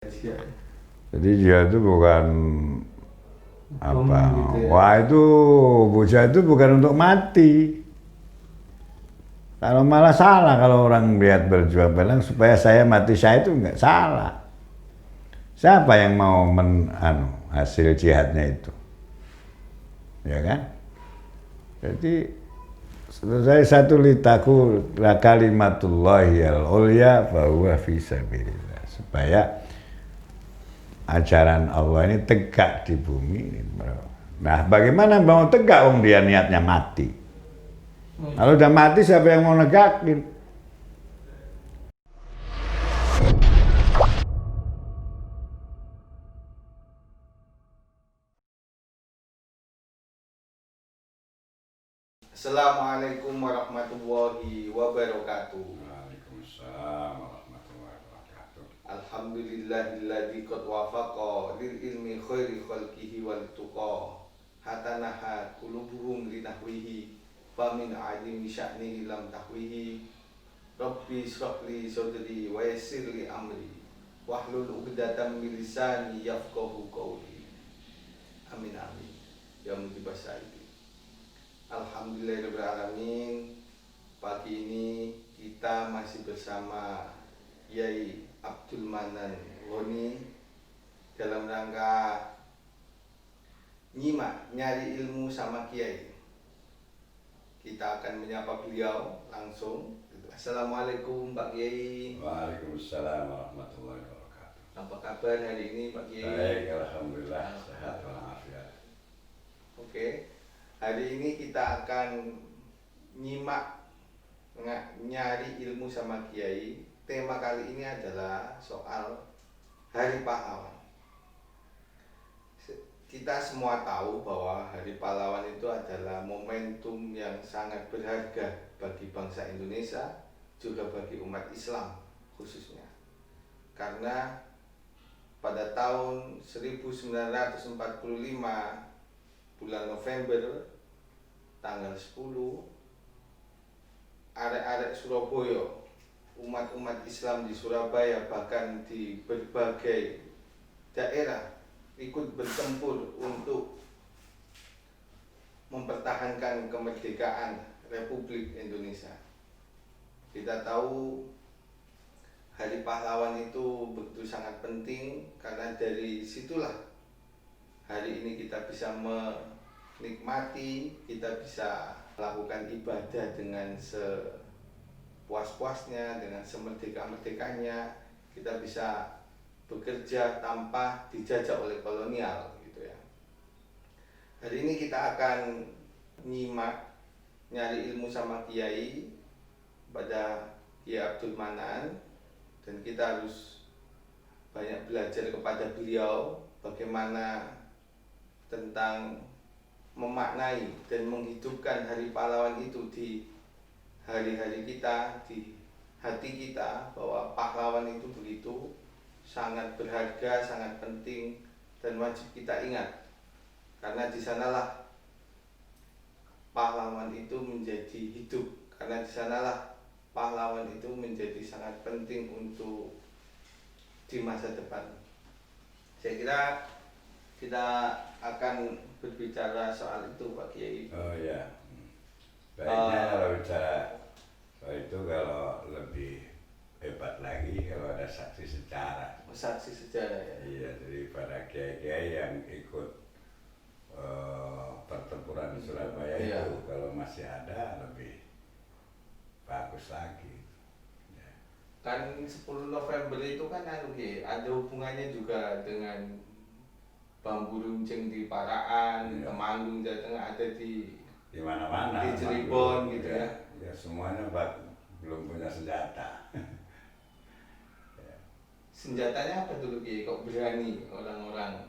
Jadi dia itu bukan apa, gitu ya. wah itu puja itu bukan untuk mati. Kalau malah salah kalau orang lihat berjuang bilang supaya saya mati saya itu nggak salah. Siapa yang mau hasil jihadnya itu, ya kan? Jadi saya satu litaku kalimatullahi al-ulya bahwa fisabilillah, supaya ajaran Allah ini tegak di bumi ini. Nah, bagaimana mau tegak om dia niatnya mati? Kalau udah mati siapa yang mau negakin? Assalamualaikum warahmatullahi wabarakatuh. Waalaikumsalam warahmatullahi wabarakatuh. Alhamdulillahilladzi qad wafaqa lil ilmi khairi khalqihi wal tuqa hatanaha qulubuhum li nahwihi famin azimi sya'nihi lam tahwihi rabbi shrah li sadri wa yassir li amri wahlul 'uqdatam min lisani yafqahu qawli. Amin amin ya mujibas sa'ilin. Alhamdulillahirrahmanirrahim. Pagi ini kita masih bersama Yai Abdul Manan Ghani dalam rangka nyimak nyari ilmu sama Kiai. Kita akan menyapa beliau langsung. Assalamualaikum Pak Kiai. Waalaikumsalam warahmatullahi wabarakatuh. Apa kabar hari ini Pak Kiai? Baik, alhamdulillah sehat walafiat. Oke. Hari ini kita akan nyimak nyari ilmu sama Kiai. Tema kali ini adalah soal Hari Pahlawan. Kita semua tahu bahwa Hari Pahlawan itu adalah momentum yang sangat berharga bagi bangsa Indonesia, juga bagi umat Islam khususnya. Karena pada tahun 1945 bulan November tanggal 10, arek-arek Surabaya, umat-umat Islam di Surabaya bahkan di berbagai daerah ikut bertempur untuk mempertahankan kemerdekaan Republik Indonesia. Kita tahu Hari Pahlawan itu begitu sangat penting karena dari situlah hari ini kita bisa menikmati, kita bisa melakukan ibadah dengan sepuas-puasnya, dengan semerdeka-merdekanya. Kita bisa bekerja tanpa dijajah oleh kolonial gitu ya. Hari ini kita akan nyimak nyari ilmu sama Kiai pada Kiai Abdul Manan, dan kita harus banyak belajar kepada beliau bagaimana tentang memaknai dan menghidupkan Hari Pahlawan itu di hari-hari kita, di hati kita, bahwa pahlawan itu begitu sangat berharga, sangat penting dan wajib kita ingat. Karena di sanalah pahlawan itu menjadi hidup, karena di sanalah pahlawan itu menjadi sangat penting untuk di masa depan. Saya kira kita akan berbicara soal itu Pak Kiai. Oh ya, baiknya kalau bicara soal itu, kalau lebih hebat lagi kalau ada saksi sejarah. Saksi sejarah ya. Iya, jadi para kiai-kiai yang ikut pertempuran di Surabaya Iya. itu kalau masih ada lebih bagus lagi. Ya. Kan 10 November itu kan ada hubungannya juga dengan bambu runcing di Paraan, Iya. Temanggung, Jawa Tengah, ada di Mana-mana. di Cirebon gitu ya. Ya semuanya belum punya senjata. Senjatanya apa dulu Kiai? Kok berani orang-orang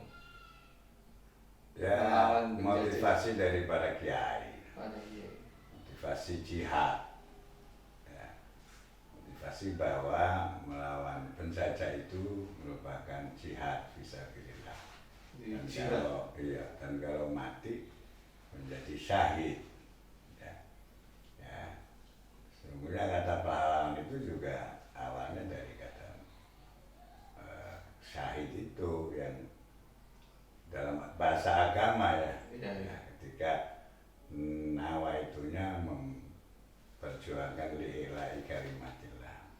Ya, melawan motivasi dari para kiai, pada Kiai? motivasi jihad. Ya, motivasi bahwa melawan penjajah itu merupakan jihad fisabilillah. Dan kalau mati menjadi syahid. Ya. Ya. Sesungguhnya kata pahlawan itu juga awalnya dari kata syahid. syahid itu yang dalam bahasa agama ya. Iya, iya. Ketika nawaitunya memperjuangkan lillahi kalimatillah.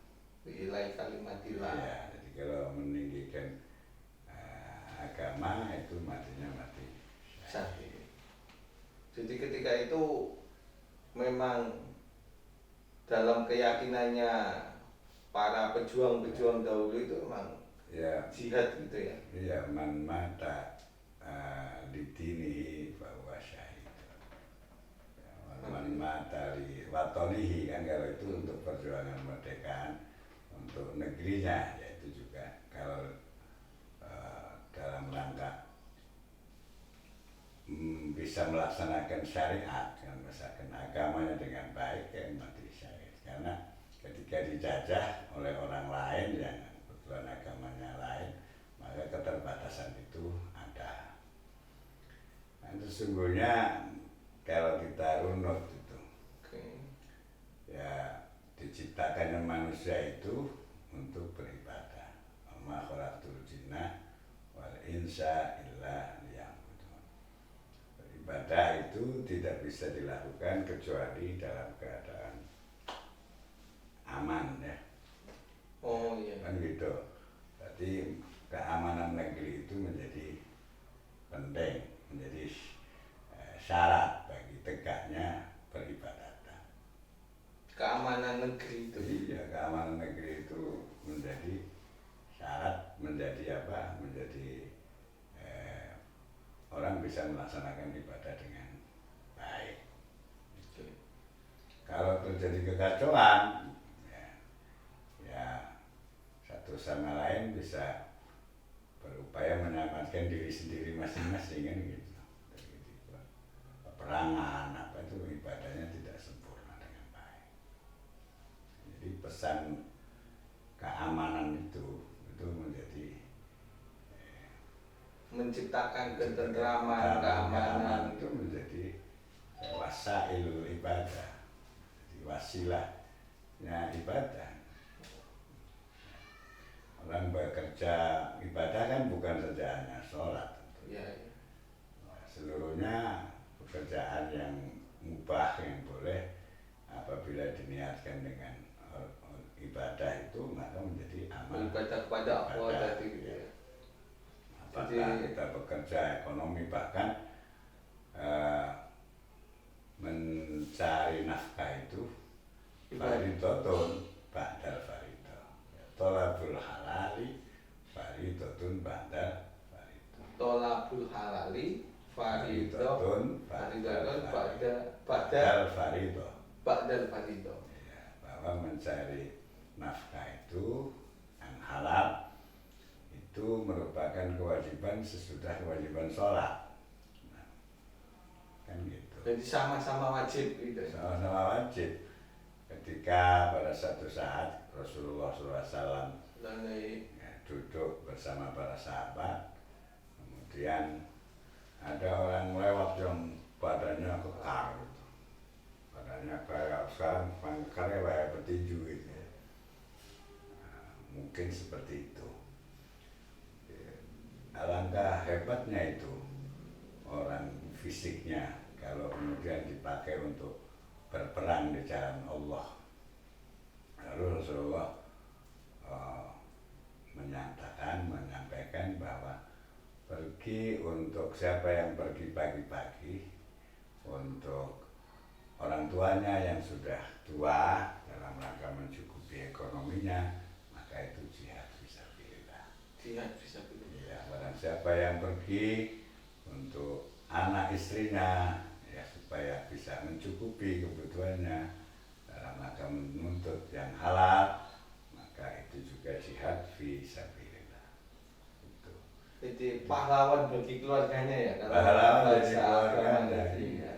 Lillahi kalimatillah. Ya, jadi kalau meninggikan agama itu matinya mati Syahid. Jadi ketika itu memang dalam keyakinannya para pejuang-pejuang dahulu itu memang ya. jihad gitu ya. Iya, man mata lidinihi bahwa syahid. Man mata li watonihi, kan kalau itu untuk perjuangan kemerdekaan untuk negerinya, yaitu juga kalau dalam rangka bisa melaksanakan syariat, kan misalkan agamanya dengan baik, ya mati syahid. Karena ketika dijajah oleh orang lain yang kebetulan agamanya lain, maka keterbatasan itu ada. Nah, sesungguhnya kalau kita runut itu, ya diciptakannya manusia itu untuk beribadah. Ma khalaqtul jinna wal insa illa liya'budun. Beribadah itu tidak bisa dilakukan kecuali dalam keadaan aman ya. Oh iya. Kan gitu. Berarti keamanan negeri itu menjadi penting, menjadi syarat bagi tegaknya peribadatan. Keamanan negeri itu. Iya, keamanan negeri itu menjadi syarat, menjadi apa? Menjadi orang bisa melaksanakan ibadah dengan baik. Gitu. Kalau terjadi kekacauan, ya satu sama lain bisa berupaya menyelamatkan diri sendiri masing-masing kan gitu. Peperangan apa itu ibadahnya tidak sempurna dengan baik. Jadi pesan keamanan itu menjadi menciptakan ketentraman, keamanan itu menjadi wasailul ibadah, jadi wasilahnya ibadah. Orang bekerja ibadah kan bukan saja hanya sholat, ya. Seluruhnya pekerjaan yang mubah yang boleh apabila diniatkan dengan ibadah itu maka menjadi amal. Ibadah kepada Allah tadi gitu ya. Apakah kita bekerja ekonomi bahkan mencari nafkah itu faridotun ba'dal faridah. Tolabul halali faridotun ba'dal faridah. Tolabul halali faridotun ba'dal faridah. Ba'dal faridah. Ya, bahwa mencari nafkah itu yang halal itu merupakan kewajiban sesudah kewajiban sholat. Nah, kan gitu. Jadi sama-sama wajib gitu. Sama-sama wajib. Ketika pada satu saat Rasulullah SAW duduk bersama para sahabat, kemudian ada orang lewat yang badannya kekar, gitu. Badannya kayak sekarang kekarnya kayak petinju gitu. Nah, mungkin seperti itu. Alangkah hebatnya itu orang fisiknya kalau kemudian dipakai untuk berperang di jalan Allah. Lalu Rasulullah menyampaikan bahwa pergi untuk siapa yang pergi pagi-pagi untuk orang tuanya yang sudah tua dalam rangka mencukupi ekonominya, maka itu jihad fisabilillah. Jihad fisabilillah. Barang siapa yang pergi untuk anak istrinya ya supaya bisa mencukupi kebutuhannya dalam rangka menuntut yang halal, maka itu juga jihad fisabilillah. Itu. Jadi pahlawan bagi keluarganya ya. Pahlawan bagi keluarganya. Iya.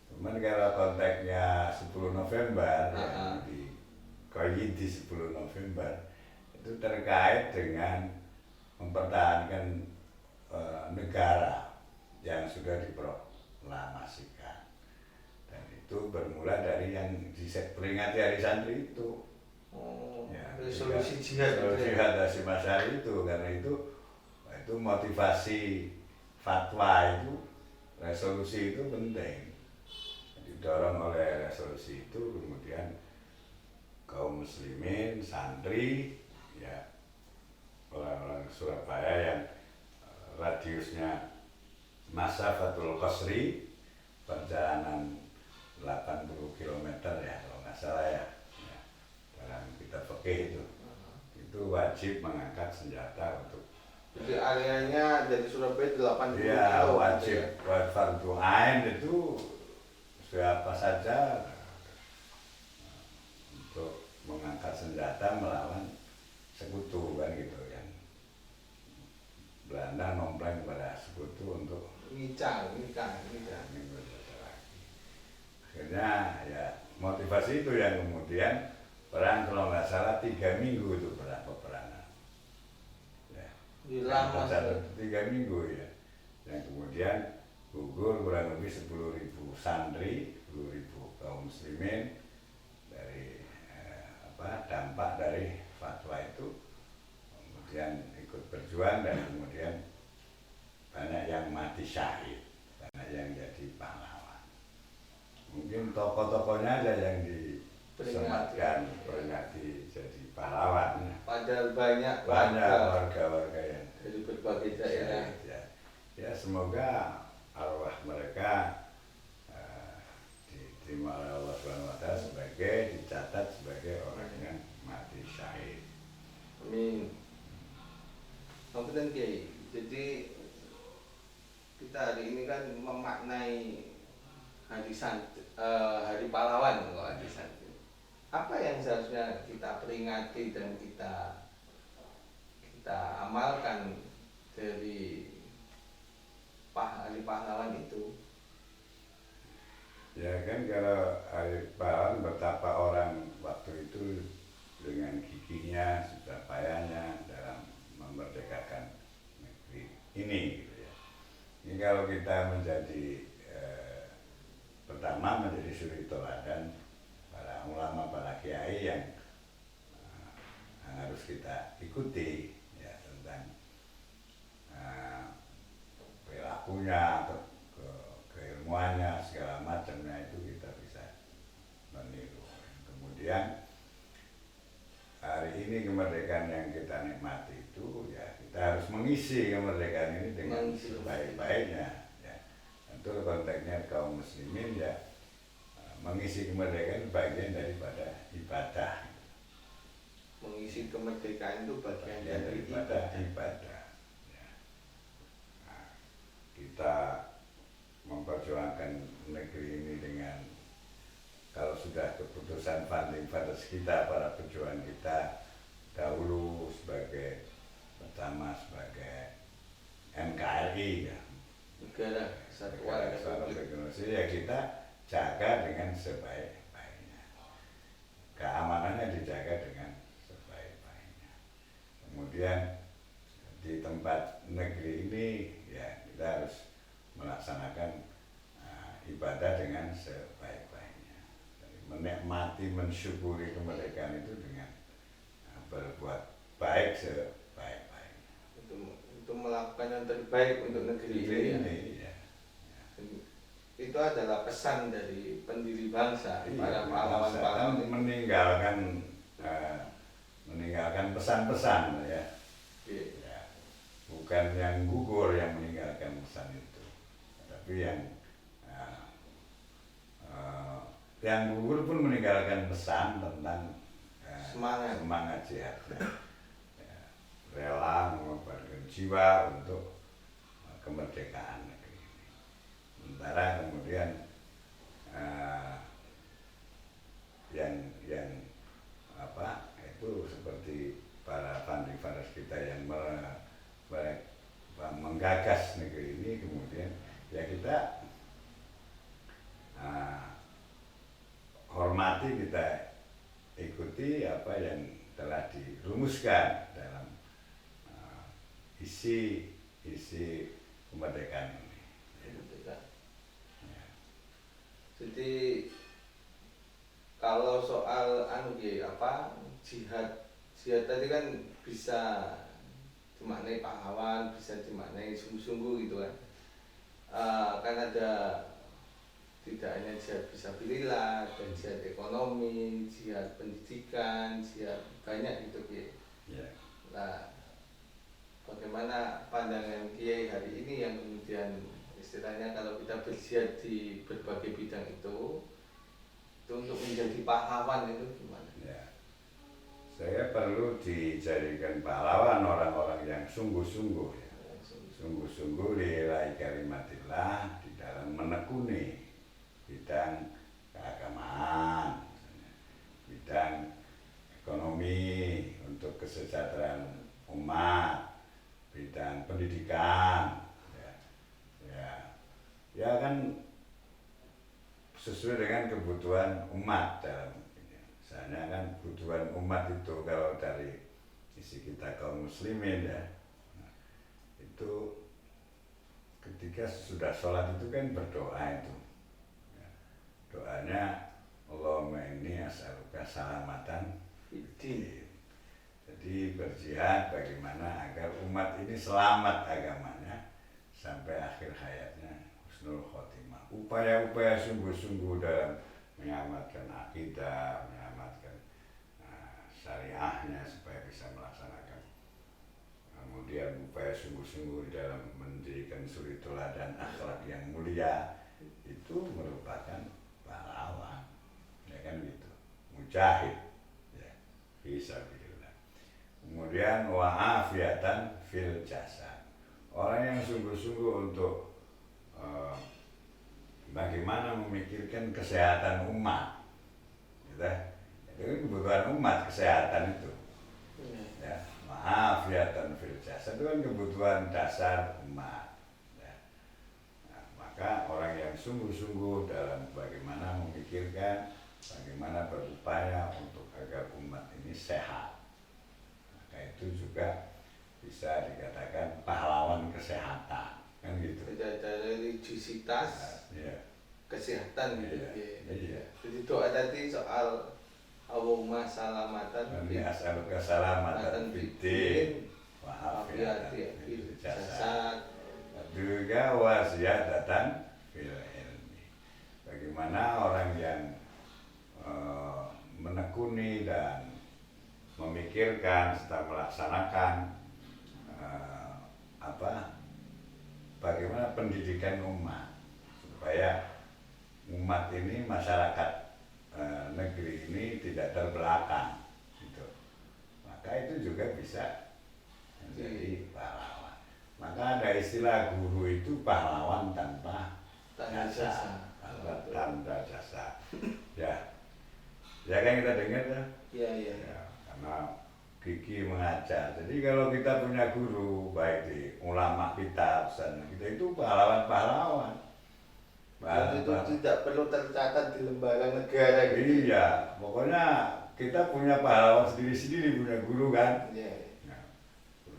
Cuman kalau konteksnya 10 November yang di Qayyidi 10 November itu terkait dengan mempertahankan negara yang sudah diproklamasikan, dan itu bermula dari yang diperingati hari santri itu. Oh, Ya, resolusi jihad itu resolusi ya. jihad Hasyim Asy'ari itu, karena itu motivasi fatwa itu, resolusi itu penting. Didorong oleh resolusi itu, kemudian kaum muslimin, santri, ya orang-orang Surabaya yang radiusnya Masafatul Qasri, perjalanan 80 km ya kalau nggak salah ya, dalam kitab fikih itu wajib mengangkat senjata untuk. Jadi areanya dari Surabaya 80 Ya kilo wajib, gitu fardu ain itu siapa saja untuk mengangkat senjata melawan sekutu kan gitu, yang Belanda nompleng kepada sekutu untuk Ngicang. akhirnya ya motivasi itu yang kemudian perang, kalau nggak salah 3 minggu itu peperangan ya, Lama yang 3 minggu ya, yang kemudian gugur kurang lebih 10.000 santri, 10.000 kaum muslimin dari dampak dari fatwa itu, kemudian ikut berjuang dan kemudian banyak yang mati syahid, banyak yang jadi pahlawan. Mungkin tokoh-tokohnya aja yang disematkan, peringati jadi pahlawan. Padahal banyak warga-warga yang dari berbagai daerah. Ya semoga arwah mereka diterima oleh Allah SWT dicatat sebagai orang yang mati syahid. Amin. Kemudian Kiai, jadi kita hari ini kan memaknai hari pahlawan kalau hari santri. Apa yang seharusnya kita peringati dan kita amalkan dari hari pahlawan itu? Ya kan, kalau hari pahlawan betapa orang waktu itu dengan gigihnya, susah payahnya dalam memerdekakan negeri ini gitu ya. Ini kalau kita menjadi pertama menjadi suri teladan para ulama, para kiai yang harus kita ikuti ya, tentang perilakunya atau keilmuannya segala macamnya, itu kita bisa meniru. Kemudian hari ini kemerdekaan yang kita nikmati itu ya, kita harus mengisi kemerdekaan ini dengan sebaik-baiknya ya. Tentu konteksnya kaum muslimin ya, mengisi kemerdekaan bagian daripada ibadah. Mengisi kemerdekaan itu bagian dari ibadah ya. Nah, kita memperjuangkan negeri ini dengan, kalau sudah keputusan founding fathers kita, para pejuang kita dahulu sebagai pertama sebagai NKRI ya, Negara Kesatuan Republik Indonesia, ya kita jaga dengan sebaik-baiknya, keamanannya dijaga dengan sebaik-baiknya. Kemudian di tempat negeri ini ya, kita harus melaksanakan ibadah dengan sebaik-baiknya, menikmati, mensyukuri kemerdekaan itu dengan berbuat baik sebaik-baiknya. Itu melakukan yang terbaik untuk negeri ini ya. Itu adalah pesan dari pendiri bangsa, para pahlawan-pahlawan meninggalkan pesan-pesan ya. Ya, bukan yang gugur yang meninggalkan pesan itu, tapi yang gugur pun meninggalkan pesan tentang semangat jihad ya, rela mengorbankan jiwa untuk kemerdekaan negeri ini. Sementara kemudian yang itu seperti para founding fathers kita yang menggagas negeri ini, kemudian ya kita hormati, kita ikuti apa yang telah dirumuskan dalam isi kemerdekaan ini. Ya. Jadi kalau soal jihad tadi kan bisa dimaknai pahlawan, bisa dimaknai sungguh-sungguh gitu kan. Kan ada tidak hanya jihad fisabilillah, dan jihad ekonomi, jihad pendidikan, jihad banyak gitu ya. Yeah. Nah, bagaimana pandangan Kiai hari ini yang kemudian istilahnya kalau kita berjihad di berbagai bidang itu untuk menjadi pahlawan itu gimana? Ya. Saya perlu dijadikan pahlawan orang-orang yang sungguh-sungguh ya. Sungguh-sungguh lillahi kalimatillah di dalam menekuni bidang keagamaan, bidang ekonomi untuk kesejahteraan umat, bidang pendidikan, ya kan sesuai dengan kebutuhan umat dalam ini. Misalnya kan kebutuhan umat itu kalau dari sisi kita kaum muslimin ya, itu ketika sudah sholat itu kan berdoa itu. Doanya Allahumma inni as'aluka salamatan fiddin. Jadi berjihad bagaimana agar umat ini selamat agamanya sampai akhir hayatnya husnul khotimah. Upaya-upaya sungguh-sungguh dalam menyelamatkan akidah, menyelamatkan syariahnya supaya bisa melaksanakan. Kemudian upaya sungguh-sungguh dalam mendirikan suri teladan akhlak yang mulia itu merupakan pahlawan, ya kan gitu, mujahid, ya, fisabilillah. Kemudian wa'afiatan fil jasad, orang yang sungguh-sungguh untuk bagaimana memikirkan kesehatan umat, gitu. Itu kan kebutuhan umat, kesehatan itu, ya, wa'afiatan fil jasad itu kan kebutuhan dasar umat. Maka orang yang sungguh-sungguh dalam bagaimana memikirkan, bagaimana berupaya untuk agar umat ini sehat, maka itu juga bisa dikatakan pahlawan kesehatan, kan gitu. Ada religiusitas, kesehatan gitu. Iya. Jadi doa tadi soal Allahumma salamatan Ini as'aluka salamatan fiddin wa afiyatan fil jasad juga wasiyadatan fil ilmi. Bagaimana orang yang menekuni dan memikirkan serta melaksanakan bagaimana pendidikan umat supaya umat ini, masyarakat negeri ini tidak terbelakang gitu. Maka itu juga bisa menjadi pahlawan. Maka ada istilah guru itu pahlawan tanpa jasa. Tanpa jasa. Ya. Ya kan kita dengar ya? Iya. Ya, karena gigi mengajar. Jadi kalau kita punya guru, baik di ulama kita, pesan kita itu pahlawan-pahlawan. Dan itu tidak perlu tercatat di lembaga negara gitu. Iya, pokoknya kita punya pahlawan sendiri-sendiri, punya guru kan. Iya.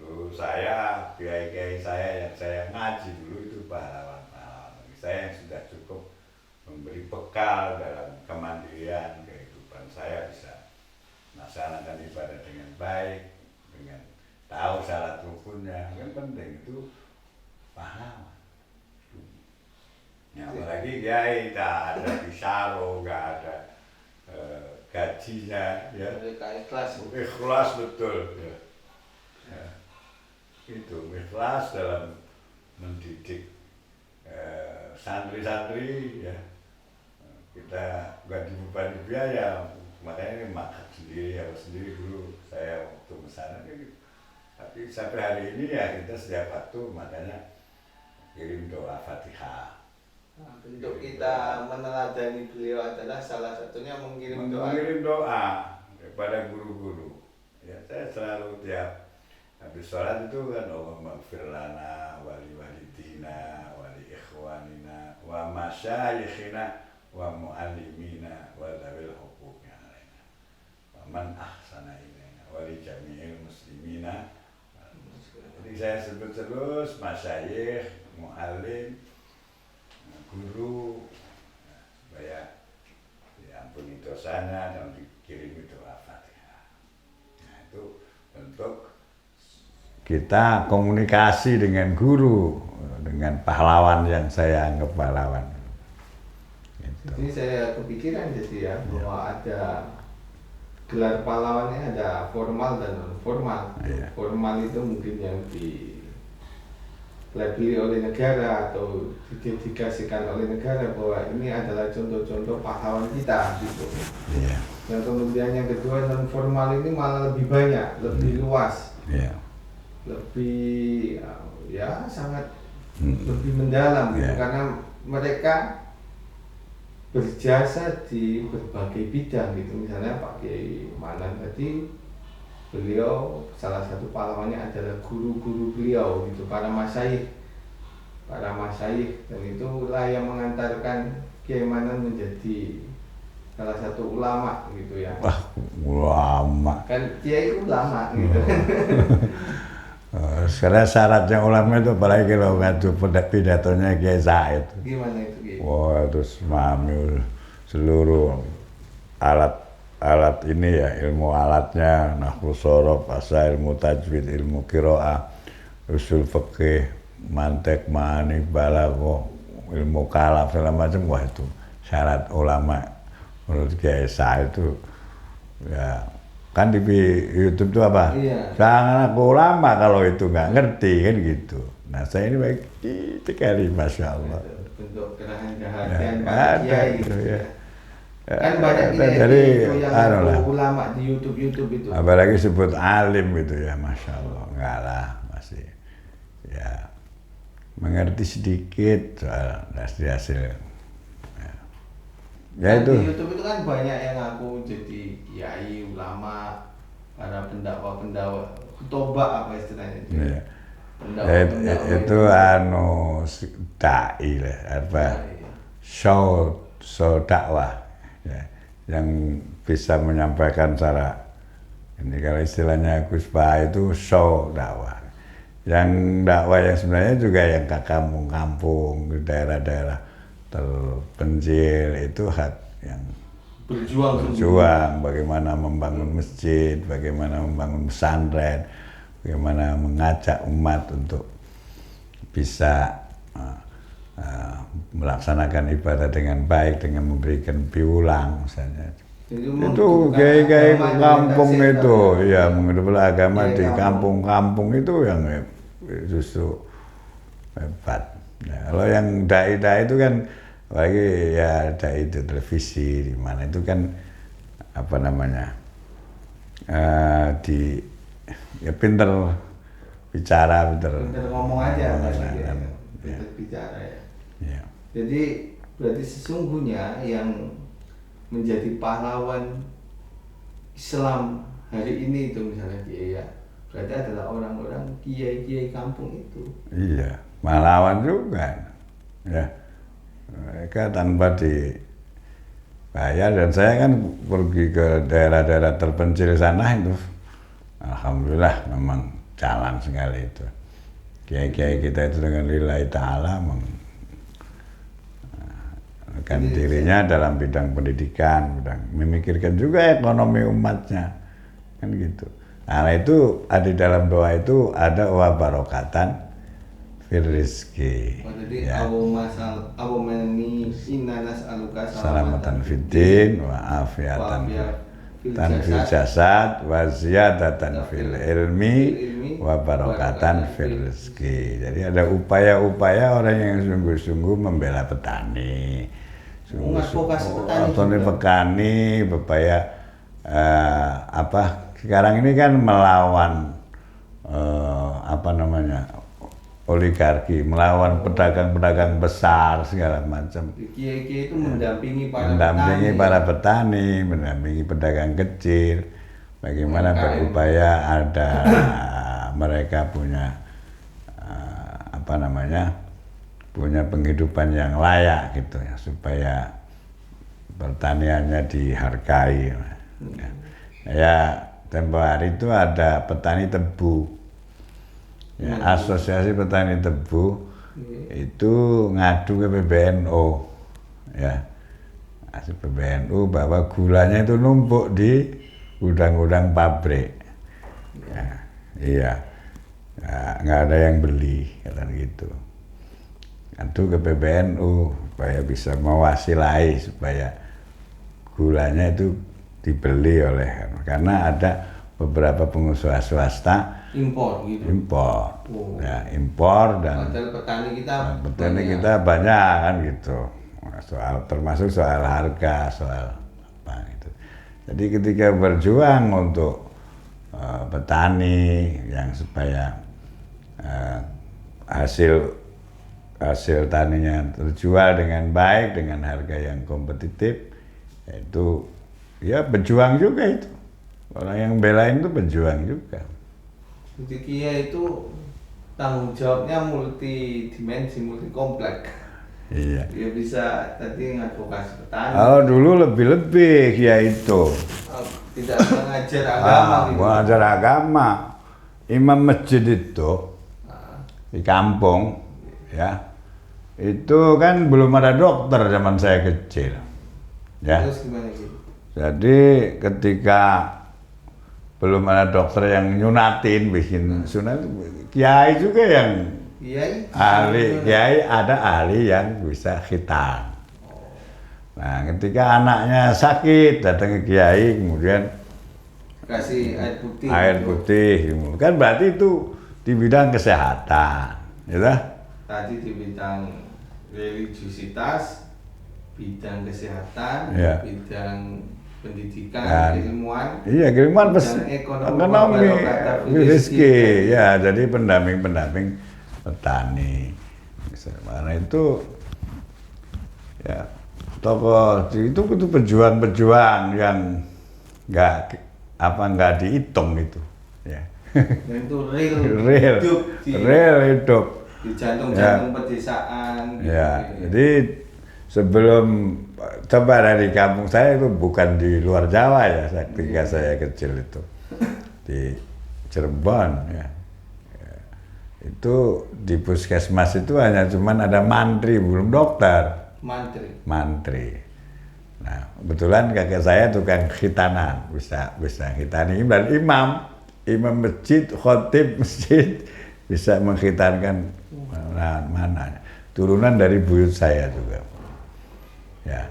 Dulu saya, kiai-kiai saya yang saya ngaji dulu itu pahlawan-pahlawan. Saya yang sudah cukup memberi bekal dalam kemandirian kehidupan saya, bisa melaksanakan ibadah dengan baik, dengan tahu syarat rukunnya, yang penting itu pahlawan. Ya, apalagi kiai tak ada bisyaro, nggak ada gajinya, ya. Ikhlas betul. Ya. Itu ikhlas dalam mendidik santri-santri, ya. Kita nggak dibebani biaya, makanya ini makan sendiri, harus sendiri dulu saya waktu kesana gitu. Tapi sampai hari ini ya kita setiap waktu makanya kirim doa Fatihah. Bentuk kita meneladani beliau adalah salah satunya mengirim doa kepada guru-guru. Ya, saya selalu tiap habis sholat itu kan Allahumma ighfir lana wali walidina wali ikhwanina wa masyayikhina wa muallimina wa dzawil huquqi alaina wa man ahsana ilaina wali jami'il muslimina. Jadi saya sebut terus masyayikh, muallim, guru, supaya diampuni dosanya dan dikirim doa Fatihah. kita komunikasi dengan guru, dengan pahlawan yang saya anggap pahlawan. Gitu. Jadi saya kepikiran jadi ya bahwa ada gelar pahlawannya, ada formal dan non formal. Iya. Formal itu mungkin yang dilabeli oleh negara atau didedikasikan oleh negara bahwa ini adalah contoh-contoh pahlawan kita gitu. Iya. Yang kemudian yang kedua non formal ini malah lebih banyak, lebih luas, Iya. lebih ya sangat lebih mendalam gitu. Iya. Karena mereka berjasa di berbagai bidang gitu. Misalnya Pak Kiai Manan tadi, beliau salah satu pahlawannya adalah guru-guru beliau gitu, para masyayikh, dan itulah yang mengantarkan Kiai Manan menjadi salah satu ulama gitu ya. Wah, ulama. Kan Kiai itu ulama gitu. Sekarang syaratnya ulama itu apalagi kalau ngadu pidatonya Kiai Said. Gimana itu Kiai? Wah, terus memahami seluruh alat ini ya, ilmu alatnya, nahwu shorof, bahasa, ilmu tajwid, ilmu qiraah, usul fikih, mantek, ma'ani, balaghah, ilmu kalam segala macam. Wah, itu syarat ulama menurut Kiai Said itu ya. Kan di YouTube itu apa? Iya. Jangan aku ulama kalau itu nggak ngerti kan gitu. Nah saya ini baik sekali, masya Allah. Bentuk kerahan Ya, kehatian Pak ada Kiai gitu, gitu ya. ya. Kan banyak Jadi, yang anu lah. ulama di YouTube itu. Apalagi sebut alim gitu ya, masya Allah. Enggak lah, masih ya mengerti sedikit soal hasil. Ya Kan itu. di YouTube itu kan banyak yang ngaku jadi kiai, ulama, para pendakwa, khutbah apa istilahnya itu. Ya. Pendakwa Itu anu dai lah, apa show dakwah ya, yang bisa menyampaikan cara ini, kalau istilahnya Gus Bah itu show dakwah. Yang dakwah yang sebenarnya juga yang ke kampung-kampung, di daerah-daerah terpencil itu hak yang berjuang bagaimana membangun masjid, bagaimana membangun pesantren, bagaimana mengajak umat untuk bisa melaksanakan ibadah dengan baik, dengan memberikan piulang misalnya. Itu kiai-kiai kampung itu ya, menghidupkan agama di kampung-kampung itu yang justru hebat. Nah, kalau yang dai-dai itu kan lagi ya dai di televisi di mana itu kan apa namanya ya pinter bicara, pinter ngomong aja kan, ya. bicara ya. Ya. Jadi berarti sesungguhnya yang menjadi pahlawan Islam hari ini itu misalnya Kiai ya, berarti adalah orang-orang kiai-kiai kampung itu. Iya, pahlawan juga ya, mereka tanpa dibayar. Dan saya kan pergi ke daerah-daerah terpencil sana itu, alhamdulillah memang jalan sekali itu. Kiai-kiai kita itu dengan lillahi ta'ala kan dirinya dalam bidang pendidikan, memikirkan juga ekonomi umatnya, kan gitu. Nah itu di dalam doa itu ada wa barokatan fil rizki. Jadi Ya. Allahumma inni inna nas'aluka Salamatan fiddin wa afiatan fil jasad wa ziyadatan fil ilmi wa barokatan fil rizki. Jadi ada upaya-upaya orang yang sungguh-sungguh membela petani, petani supaya sekarang ini kan melawan oligarki, melawan pedagang-pedagang besar segala macam. Kiai-kiai itu mendampingi para petani, mendampingi pedagang kecil, bagaimana berupaya ada mereka punya punya penghidupan yang layak gitu ya, supaya pertaniannya dihargai. Ya, tempo hari itu ada petani tebu. Ya, asosiasi petani tebu itu ngadu ke PBNU ya, PBNU bahwa gulanya itu numpuk di gudang-gudang pabrik ya, iya. nggak ada yang beli, kata gitu. Itu ke PBNU supaya bisa mewasilahi supaya gulanya itu dibeli oleh, karena ada beberapa pengusaha swasta impor gitu. Impor, ya impor dan petani kita banyak kan gitu. Soal termasuk soal harga, soal apa gitu. Jadi ketika berjuang untuk petani yang supaya hasil taninya terjual dengan baik dengan harga yang kompetitif, itu ya berjuang juga itu. Orang yang belain itu berjuang juga. Jadi Kia itu tanggung jawabnya multidimensi, multi kompleks. Iya. Dia bisa tadi ngadvokasi petani. Oh dulu lebih Kia itu. Tidak mengajar agama gitu. Mengajar agama. Imam masjid itu di kampung, ya itu kan belum ada dokter zaman saya kecil. Ya. Terus gimana gitu? Jadi ketika belum ada dokter yang nyunatin, bikin sunat, kiai juga yang kiai ada ahli yang bisa khitan. Nah, ketika anaknya sakit datang ke kiai, kemudian kasih air putih, kan berarti itu di bidang kesehatan, ya. Tadi di bidang religiusitas, bidang kesehatan, ya. Bidang pendidikan, keilmuan, keilmuan, ekonomi, rezeki, ya, jadi pendamping petani. Karena itu, ya, tokoh itu pejuang yang nggak dihitung itu, ya. Dan itu real hidup di jantung-jantung pedesaan. Ya, jadi sebelum coba dari kampung saya itu bukan di luar Jawa ya, ketika saya kecil itu di Cirebon ya. Itu di puskesmas itu hanya cuman ada mantri, belum dokter. Mantri. Nah, kebetulan kakek saya tukang khitanan, bisa khitani dan imam masjid, khotib masjid bisa mengkhitankan mana. Turunan dari buyut saya juga. Ya,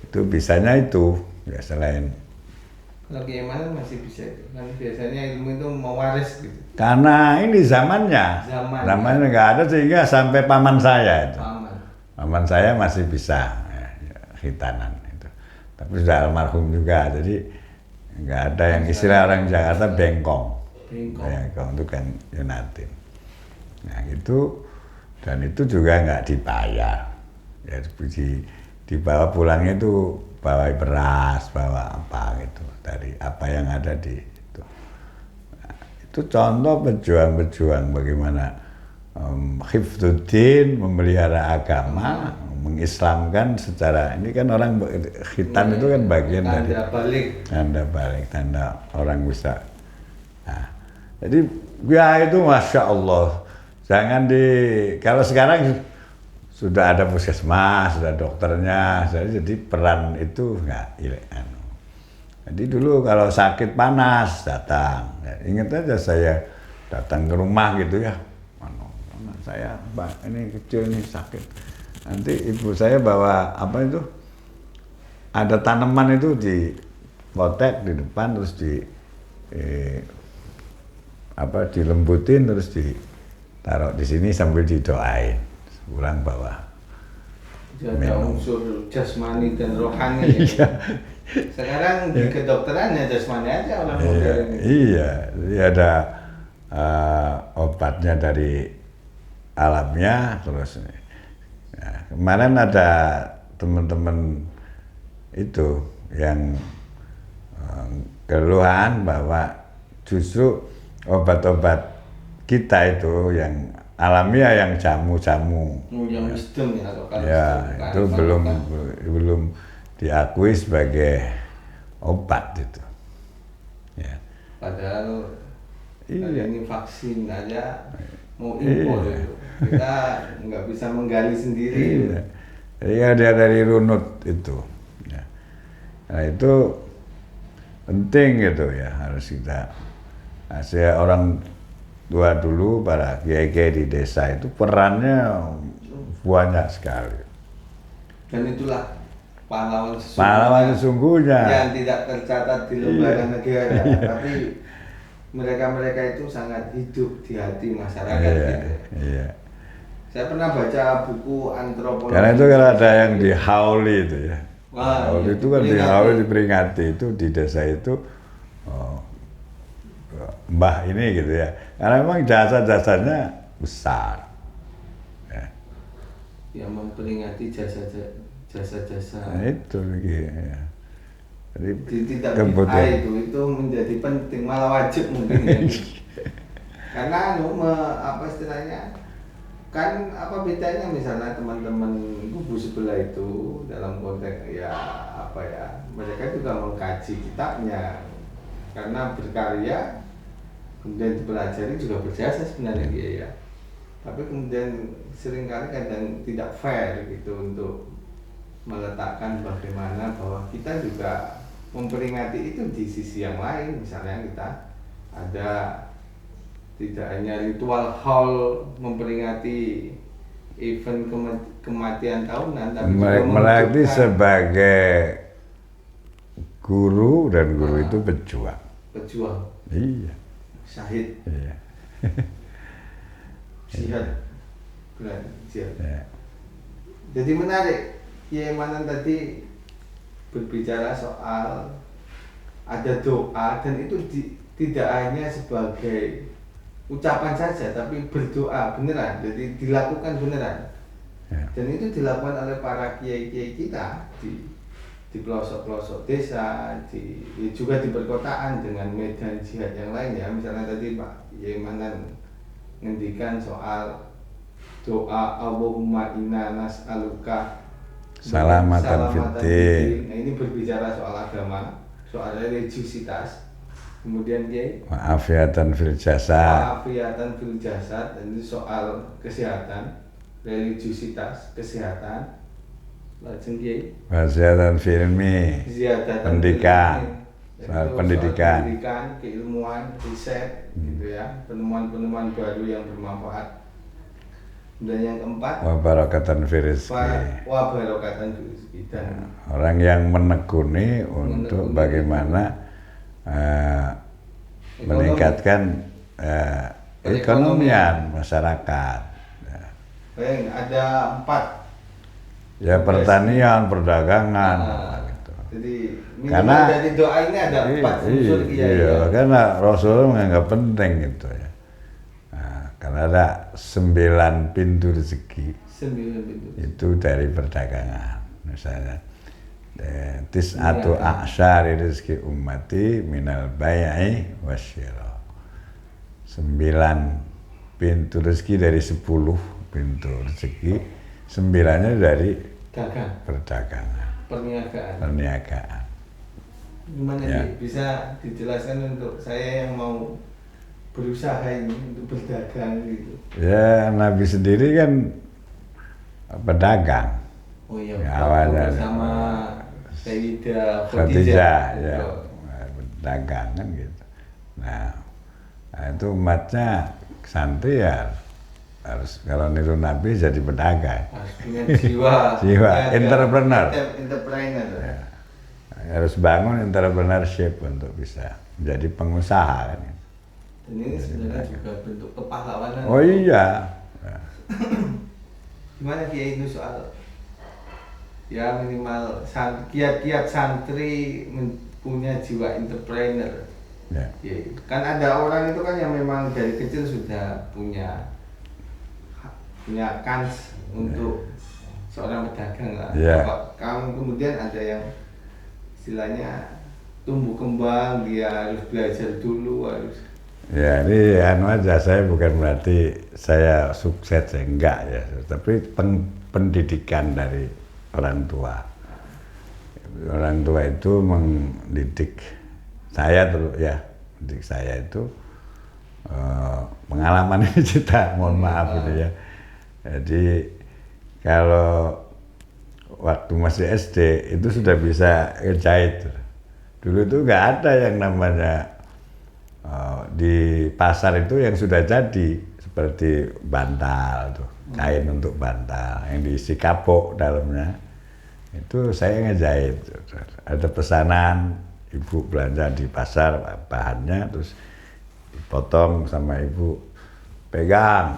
itu bisanya itu, ya selain. Kalau gimana masih bisa itu, kan biasanya ilmu itu mewaris gitu. Karena ini zamannya nggak ada sehingga sampai paman saya itu. Paman saya masih bisa ya, khitanan itu. Tapi sudah almarhum juga, jadi nggak ada yang istilah orang Jakarta bengkong. Bengkong itu kan yunatin. Nah itu, dan itu juga nggak dibayar. Ya dibawa pulangnya itu bawa beras, bawa apa gitu dari apa yang ada di itu. Nah, itu contoh berjuang bagaimana hifdzuddin, memelihara agama, mengislamkan secara, ini kan orang khitan itu kan bagian dari tanda balik, tanda orang bisa. Nah, jadi ya itu Masya Allah, jangan kalau sekarang sudah ada puskesmas, sudah dokternya, jadi peran itu nggak ilegal. Jadi dulu kalau sakit panas datang, ingat aja saya datang ke rumah gitu ya, saya ini kecil nih sakit, nanti ibu saya bawa apa itu, ada tanaman itu dipotek di depan, terus dilembutin, terus ditaruh di sini sambil didoain, pulang bawa. Ada unsur jasmani dan rohani. Ya. Sekarang di kedokteran ya jasmani aja orang modern. Iya, jadi ada obatnya dari alamnya, terus kemarin ada teman-teman itu yang keluhan bahwa justru obat-obat kita itu yang alamiah, yang jamu-jamu, yang wisdom ya, itu belum diakui sebagai obat itu. Ya. Padahal ini vaksin aja mau impor itu. Kita nggak bisa menggali sendiri. Jadi ada dari runut itu. Ya. Nah itu penting gitu ya, harus kita. Saya orang tua dulu, para kiai-kiai di desa itu perannya banyak sekali. Dan itulah Pahlawan sesungguhnya. yang tidak tercatat di lembaga negara, tapi mereka itu sangat hidup di hati masyarakat gitu. Iya. Saya pernah baca buku antropologi. Karena itu kalau ada yang dihauli itu ya. Wah, Hauli iya, itu kan diperingati. dihauli, diperingati itu di desa itu mbah ini gitu ya. Karena memang jasa-jasanya besar. Ya. Yang memperingati jasa-jasa. Nah, itu gitu ya. Jadi Tidak kebutuhan. itu menjadi penting, malah wajib mungkin ya. Karena apa istilahnya, kan apa bedanya misalnya teman-teman kubu sebelah itu dalam konteks ya apa ya, mereka juga mengkaji kitabnya, karena berkarya kemudian dipelajari juga berjasa sebenarnya dia ya. Tapi kemudian seringkali kadang tidak fair gitu untuk meletakkan bagaimana bahwa kita juga memperingati itu di sisi yang lain. Misalnya kita ada tidak hanya ritual haul memperingati event kematian tahunan, tapi juga Melati menunjukkan sebagai guru, dan guru itu pejuang. pejuang, Iya. syahid, Iya. jihad, benar, jihad. Ya. Jadi menarik, Kiai Manan tadi berbicara soal ada doa, dan itu tidak hanya sebagai ucapan saja, tapi berdoa beneran, jadi dilakukan beneran. Ya. Dan itu dilakukan oleh para kiai-kiai kita di pelosok-pelosok desa, juga di perkotaan dengan medan jihad yang lain ya. Misalnya tadi Pak Kiai Manan ngendikan soal doa Allahumma inna nas'aluka Salamatan fiddin. Nah, ini berbicara soal agama, soal religiusitas. Kemudian Kiai, Wa'afiatan fil jasad. wa'afiatan fil jasad, dan itu soal kesehatan, religiusitas, kesehatan. Lajeng Kiai, Wa'afiatan fil ilmi. ziyadatan Pendidikan. ilmi. Soal Jadi itu soal pendidikan. pendidikan, keilmuan, riset, gitu ya, penemuan-penemuan baru yang bermanfaat. Dan yang keempat, Wa barakatan fil rizki. wa barokatan fil rizki. Dan Orang yang menekuni untuk bagaimana meningkatkan ekonomian masyarakat. bayangin, ada 4. Ya pertanian, perdagangan. Nah, Gitu. jadi Karena minimal dari doa ini ada 4 unsur Kiai. iya, karena Rasulullah menganggap penting gitu ya. Nah, karena ada 9 pintu rezeki 9 pintu. itu dari perdagangan. Misalnya tis'atu a'syari rizki ummati minal bai'i wasyira. 9 pintu rezeki dari 10 pintu rezeki, 9-nya dari Dagang, perdagangan, perniagaan. Gimana Ya. Ki? Bisa dijelaskan untuk saya yang mau berusaha ini untuk berdagang gitu. Ya, Nabi sendiri kan pedagang. Oh iya, Ya, awalnya sama Sayyidah Khadijah, ya, Gitu. pedagang kan gitu. Nah, itu umatnya santri ya harus, kalau niru Nabi jadi pedagang. Harus punya jiwa. Jiwa, ya, entrepreneur. Entrepreneur. Ya. Harus bangun entrepreneurship untuk bisa menjadi pengusaha kan. Dan ini sebenarnya juga bentuk kepahlawanan. Oh iya. Ya. Gimana Kiai itu soal ya minimal kiat-kiat santri punya jiwa entrepreneur. Ya. Ya, kan ada orang itu kan yang memang dari kecil sudah punya kans untuk seorang pedagang lah. Ya. Kamu kemudian ada yang istilahnya tumbuh kembang, dia harus belajar dulu, harus. Ya, ini anu aja, saya bukan berarti saya sukses, enggak ya, tapi pendidikan dari orang tua. Orang tua itu mendidik saya terus ya, mendidik saya itu pengalaman ini cerita, mohon maaf gitu ya. Jadi kalau waktu masih SD itu sudah bisa ngejahit. Dulu tuh nggak ada yang namanya di pasar itu yang sudah jadi seperti bantal tuh, kain untuk bantal yang diisi kapuk dalamnya. Itu saya ngejahit. Ada pesanan ibu belanja di pasar bahannya, terus dipotong sama ibu, pegang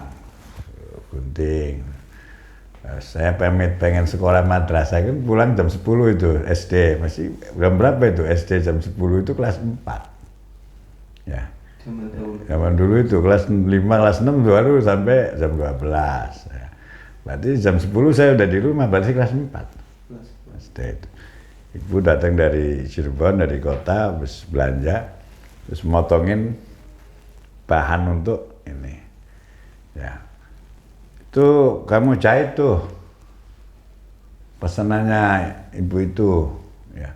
gunting. Saya pengen sekolah madrasah kan pulang jam 10 itu SD, masih jam berapa itu SD, jam 10 itu kelas 4 ya. Zaman dulu itu kelas 5, kelas 6 baru sampai jam 12 ya. Berarti jam 10 saya udah di rumah, berarti kelas 4 SD itu. Ibu datang dari Cirebon, dari kota, habis belanja, terus motongin bahan untuk ini ya. Itu kamu jahit tuh pesanannya ibu itu ya,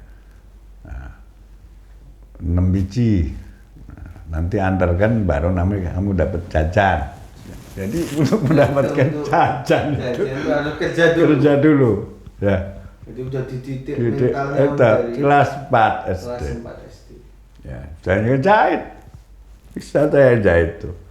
6 biji. Nanti antarkan baru namanya kamu dapat jajan. Jadi untuk mendapatkan jajan itu harus kerja dulu ya. Jadi udah dididik mentalnya dari kelas 4 SD. Kelas 4 SD. Ya, jangan jahit. Bisa saya jahit tuh.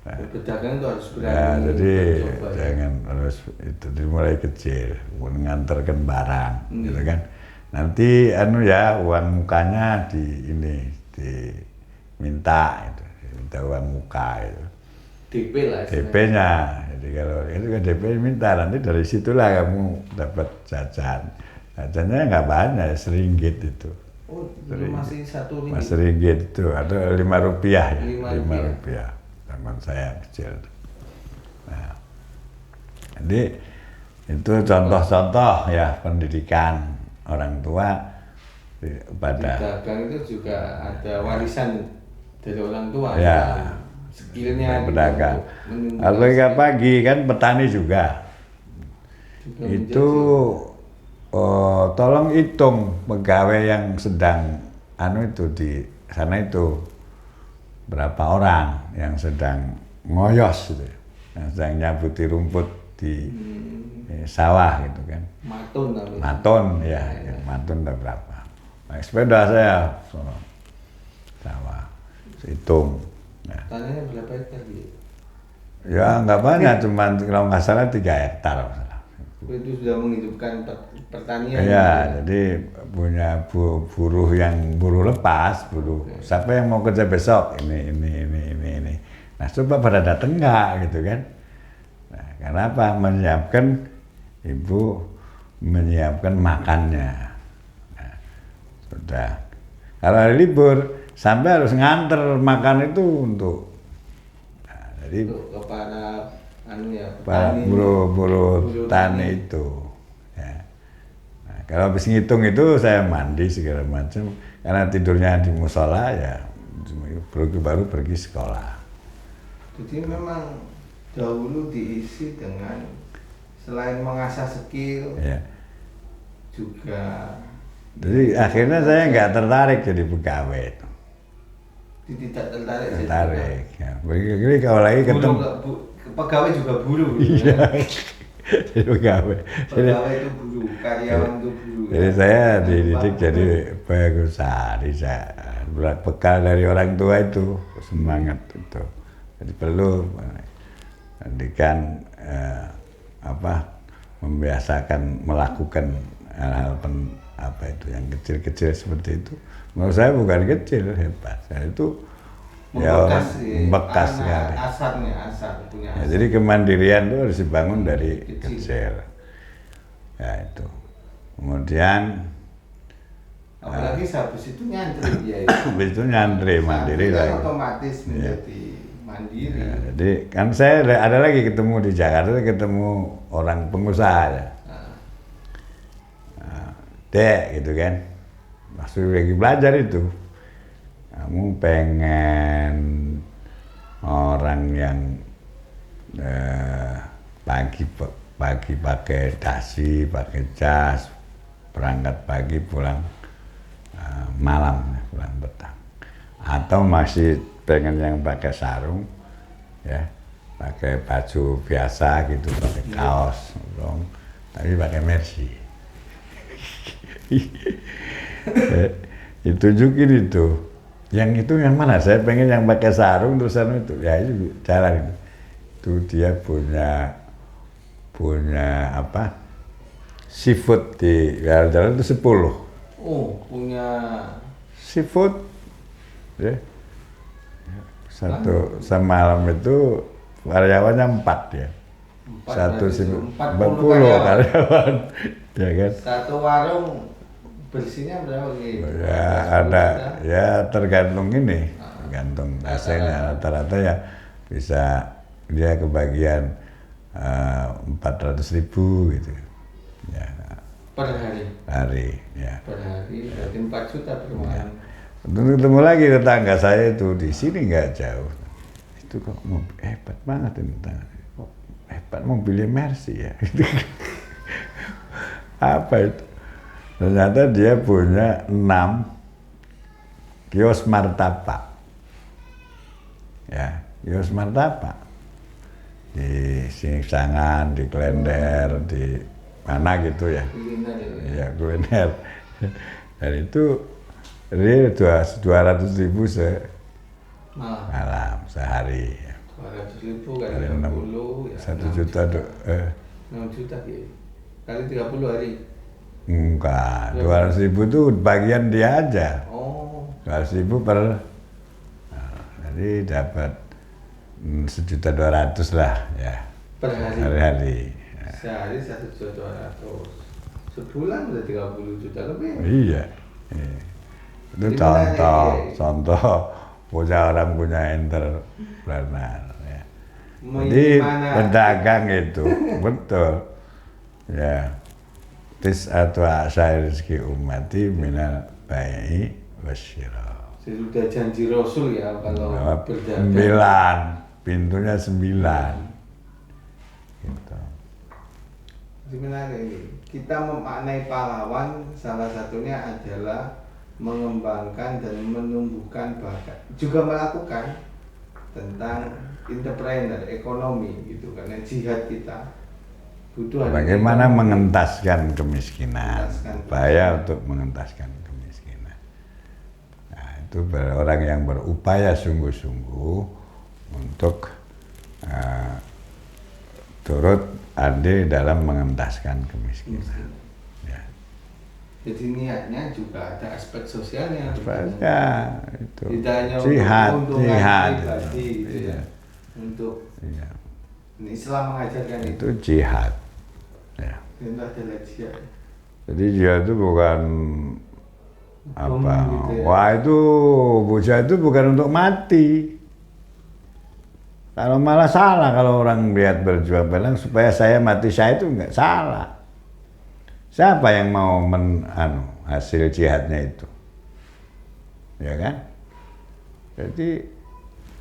Nah, pedagang itu harus berani. Ya, jadi coba, jangan harus itu dimulai kecil, mengantarkan barang, gitu kan. Nanti ya uang mukanya diminta itu, diminta uang muka itu. DP lah. DP-nya. Jadi kalau itu kan DP minta, nanti dari situlah kamu dapat jajan. Jajannya nggak banyak, RM1 itu. Oh, masih RM1. Mas ringgit itu, atau RM5 ya, Rp5. RM5. Zaman saya kecil. Nah, jadi itu contoh-contoh ya pendidikan orang tua pada dagang itu juga ada warisan dari orang tua ya, skillnya pedagang. Kalau nggak pagi kan petani juga itu tolong hitung pegawai yang sedang itu di sana itu berapa orang yang sedang ngoyos gitu, yang sedang nyabuti rumput di sawah gitu kan. Maton ya, yang maton udah berapa. Naik sepeda saya sawah, hitung. Ya. Tanahnya berapa hektar gitu? Ya nggak banyak, cuman kalau nggak salah 3 hektar. Itu sudah menghidupkan pertanian. Ya, jadi punya buruh yang buruh lepas, buruh. Siapa yang mau kerja besok? Ini. Nah, coba pada datang nggak gitu kan? Nah, kenapa? Ibu menyiapkan makannya. Nah, sudah. Kalau hari libur, sampai harus nganter makan itu untuk. Nah, jadi untuk para para buruh tani itu ya. Nah, kalau habis ngitung itu saya mandi segala macam, karena tidurnya di musola ya, baru pergi sekolah. Jadi memang dahulu diisi dengan selain mengasah skill Ya. juga. Jadi akhirnya saya nggak tertarik jadi pegawai itu. Tidak tertarik. Tertarik. Ya. Begini kalau lagi ketemu. Pegawai juga buruh. Iya. Jadi pegawai. Pegawai itu buruh, karyawan itu buruh. Jadi saya dididik jadi pengusaha, bekal dari orang tua itu semangat itu. Jadi perlu pendidikan membiasakan melakukan hal-hal yang kecil-kecil seperti itu. Menurut saya bukan kecil, hebat. Saya itu membekas sekali. Asar punya asar. Ya, jadi kemandirian itu harus dibangun dari kecil. Ya itu. Kemudian apalagi habis itu nyantri ya. Habis itu nyantri mandiri kan lagi. Otomatis menjadi mandiri. Ya, jadi kan saya ada lagi ketemu di Jakarta, ketemu orang pengusaha ya. Dek gitu kan. Masih lagi belajar itu. Kamu pengen orang yang pagi pakai dasi, pakai jas, berangkat pagi pulang malam, pulang petang. Atau masih pengen yang pakai sarung, ya, pakai baju biasa gitu, pakai kaos, tapi pakai Mercy. Ditunjukin itu. Yang itu yang mana? Saya pengen yang pakai sarung terusan itu. Ya itu jalan itu. Itu dia punya apa? Seafood di jalan-jalan itu 10. Oh, punya Seafood. Ya. Satu semalam itu karyawannya 4 ya. Satu berarti seafood 40 karyawan. Ya kan? Satu warung bersihnya berapa gitu? Ya ada, ya tergantung ini, tergantung hasilnya. Rata-rata ya bisa dia kebagian 400.000 gitu. Ya, Per hari? ya. Per hari berarti 4 juta per malam. Untuk ketemu lagi tetangga saya itu di sini nggak jauh. Itu kok hebat banget ini tetangga. Kok hebat mobilnya Mercy ya. Apa itu? Ternyata dia punya 6 kios martabak. Ya, kios martabak. Di Singsangan, di Klender, di mana gitu ya. Kuliner itu ya. Ya, kuliner. Dan itu dia 200.000 malam sehari. 200.000 kali Kali 60 ya. 1 juta 6 juta ya. Kali 30 hari. Enggak, 200.000 itu bagian dia aja. Oh. 200.000 per, nah, jadi dapat 1.200.000 lah ya. Per hari. Hari-hari. Sehari 1.200.000. Sebulan udah 30 juta lebih. Iya. Iya. Itu Jadi contoh punya orang punya entrepreneur. Ya. Jadi pedagang itu betul. Ya. Tis atau asal rezeki umati minal bai'i wasyira. Sudah janji Rasul ya kalau berdagang. 9, pintunya 9. Gitu. Sebenarnya ini kita memaknai pahlawan salah satunya adalah mengembangkan dan menumbuhkan bakat, juga melakukan tentang entrepreneur ekonomi gitu karena jihad kita butuh Bagaimana mengentaskan kemiskinan, Mengentaskan upaya untuk mengentaskan kemiskinan. Nah, itu orang yang berupaya sungguh-sungguh untuk turut andil dalam mengentaskan kemiskinan. Ya. Jadi niatnya juga ada aspek sosialnya. Ya, itu Tidak hanya jihad, untuk keuntungan jihad. pribadi gitu Iya. ya. Untuk Iya. Islam mengajarkan Itu jihad. Ya. itu adalah jihad. Jadi jihad itu bukan apa? Gitu ya. Wah itu bocah itu bukan untuk mati. Kalau malah salah kalau orang lihat berjuang bilang supaya saya mati syahid itu nggak salah. Siapa yang mau hasil jihadnya itu? Ya kan? Jadi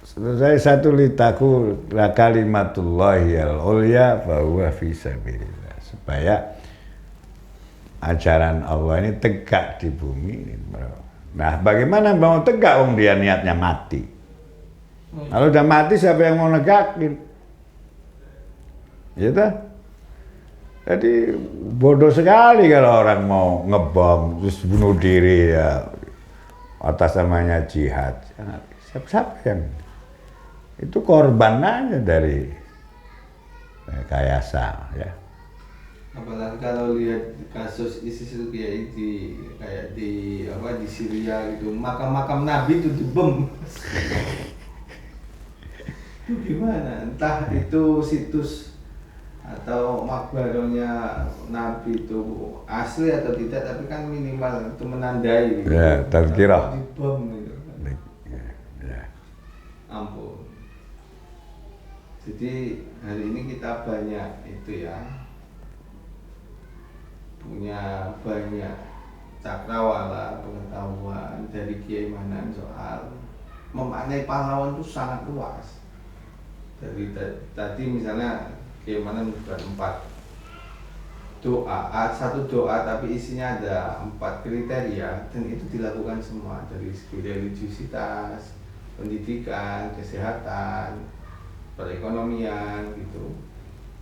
selesai satu litaku la kalimatullahi al-ulya fa huwa fi sabilillah. Supaya ajaran Allah ini tegak di bumi. Nah, bagaimana mau tegak wong dia niatnya mati? Kalau udah mati siapa yang mau negakin? Gitu. Jadi bodoh sekali kalau orang mau ngebom terus bunuh diri ya atas namanya jihad. Siapa yang itu korban aja dari rekayasa ya. Apalagi kalau lihat kasus ISIS itu kayak di Syria gitu, makam-makam Nabi itu dibom. Gimana? Entah itu situs atau makbaronya Nabi itu asli atau tidak, tapi kan minimal itu menandai gitu. Ya, tazkirah. Dibom gitu. Ya. Ampun. Jadi hari ini kita banyak itu ya, punya banyak cakrawala pengetahuan dari Kiai Manan soal memaknai pahlawan itu sangat luas. Dari tadi misalnya Kiai Manan bukan 4 doa, satu doa tapi isinya ada 4 kriteria dan itu dilakukan semua dari segi religiusitas, pendidikan, kesehatan, perekonomian gitu.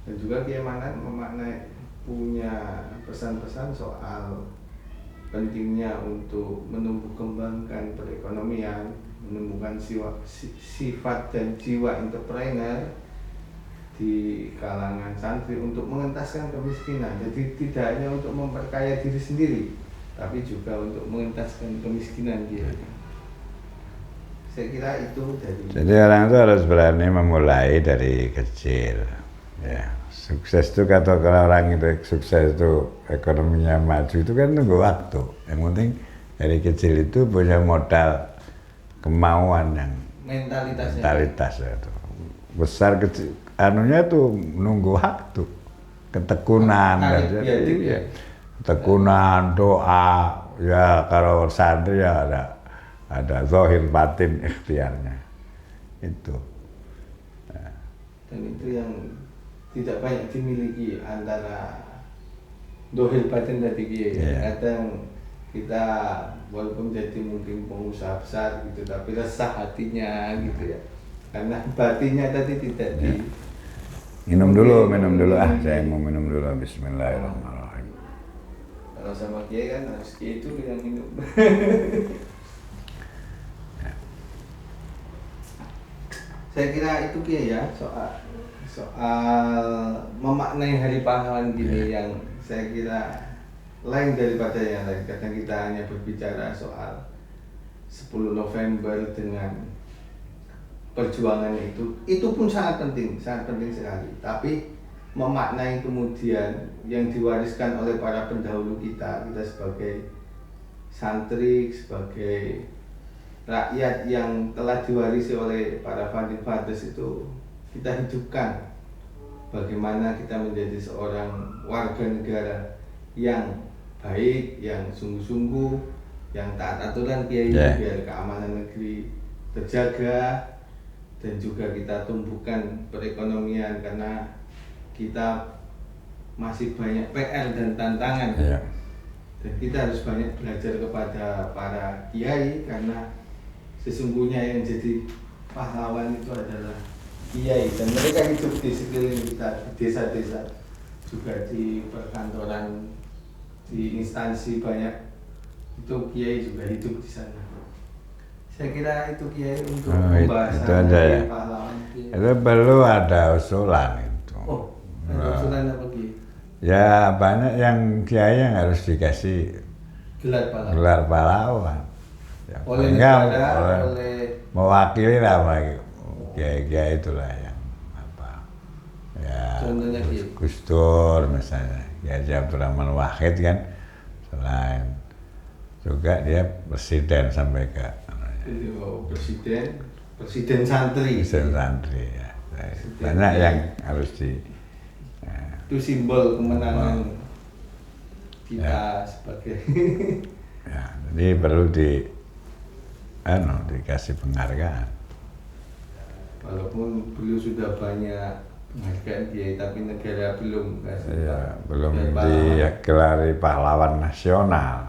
Dan juga Kiai Manan memaknai punya pesan-pesan soal pentingnya untuk menumbuh kembangkan perekonomian, menumbuhkan sifat dan jiwa entrepreneur di kalangan santri untuk mengentaskan kemiskinan. Jadi tidak hanya untuk memperkaya diri sendiri, tapi juga untuk mengentaskan kemiskinan dia. Saya kira itu dari. Jadi orang itu harus berani memulai dari kecil. Ya, sukses itu kalau orang itu sukses itu ekonominya maju itu kan nunggu waktu. Yang penting dari kecil itu punya modal kemauan yang mentalitas itu. Besar kecil anunya tuh nunggu waktu, ketekunan, ya. Ketekunan, doa, ya kalau santri ya ada zahir batin ikhtiarnya itu. Nah. Dan itu yang tidak banyak dimiliki antara zahir batin tadi ya. Kadang kita walaupun jadi mungkin pengusaha besar gitu, tapi resah hatinya gitu ya. Karena batinnya tadi tidak di. Minum dulu. Saya mau minum dulu. Bismillahirrahmanirrahim. Kalau sama Kiai kan harus Kiai itu yang minum. Saya kira itu Kiai ya, soal memaknai Hari Pahlawan gini yang saya kira lain daripada yang lain. Kadang kita hanya berbicara soal 10 November dengan perjuangannya itu pun sangat penting sekali. Tapi memaknai kemudian yang diwariskan oleh para pendahulu kita sebagai santri, sebagai rakyat yang telah diwarisi oleh para founding fathers itu kita hidupkan. Bagaimana kita menjadi seorang warga negara yang baik, yang sungguh-sungguh, yang taat aturan Kiai, biar keamanan negeri terjaga. Dan juga kita tumbuhkan perekonomian karena kita masih banyak PR dan tantangan. Dan kita harus banyak belajar kepada para kiai karena sesungguhnya yang jadi pahlawan itu adalah kiai, dan mereka hidup di sekeliling kita, di desa-desa, juga di perkantoran, di instansi banyak itu kiai juga hidup di sana. Saya kira itu Kiai untuk pembahasan ya. pahlawan. Itu perlu ada usulan itu. Oh, ada usulan apa Kiai? Ya banyak yang Kiai yang harus dikasih gelar pahlawan. Ya, oleh negara, oleh mewakili lah Kiai itulah yang apa. Ya. Contohnya Kiai Gus Dur misalnya, Kiai Abdurrahman Wahid kan, selain juga dia presiden sampai ke presiden santri ya. Banyak yang harus itu simbol kemenangan kita sebagai ya, jadi perlu dikasih penghargaan. Walaupun beliau sudah banyak penghargaan Kiai, tapi negara belum kasih. Belum digelari pahlawan nasional.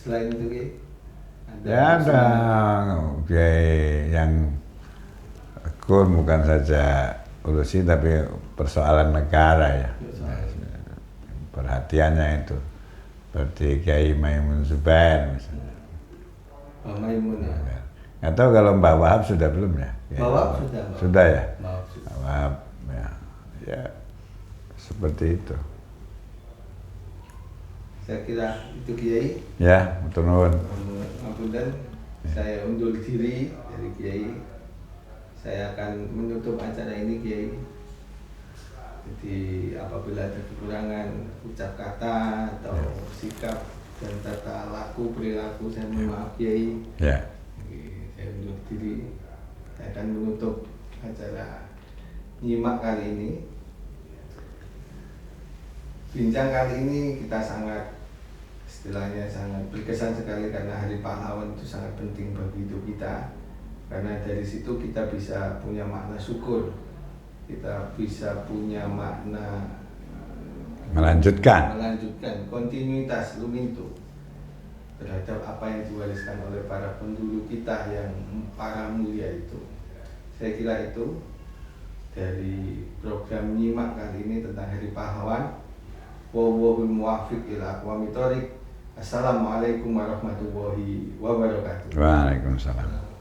Selain itu ada Kiai yang bukan saja urusi tapi persoalan negara ya. Perhatiannya itu seperti Kiai Maimun Zubair misalnya. Maimun ya. Nggak tahu kalau Mbak Wahab sudah belum ya? Mbak Wahab sudah ya. Mbak Wahab ya seperti itu. Saya kira itu Kiai. Ya, matur nuwun. Apunten, saya undur diri dari Kiai. Saya akan menutup acara ini Kiai. Jadi apabila ada kekurangan ucap kata atau sikap dan tata laku perilaku, saya mohon maaf Kiai. Ya. Saya undur diri. Saya akan menutup acara nyimak kali ini. Bincang kali ini kita istilahnya sangat berkesan sekali karena Hari Pahlawan itu sangat penting bagi hidup kita. Karena dari situ kita bisa punya makna syukur, kita bisa punya makna melanjutkan kontinuitas lumintu terhadap apa yang diwariskan oleh para pendahulu kita yang para mulia itu. Saya kira itu dari program nyimak kali ini tentang Hari Pahlawan. Wallahul muwaffiq ila aqwamit thoriq. Assalamualaikum warahmatullahi wabarakatuh. Waalaikumsalam.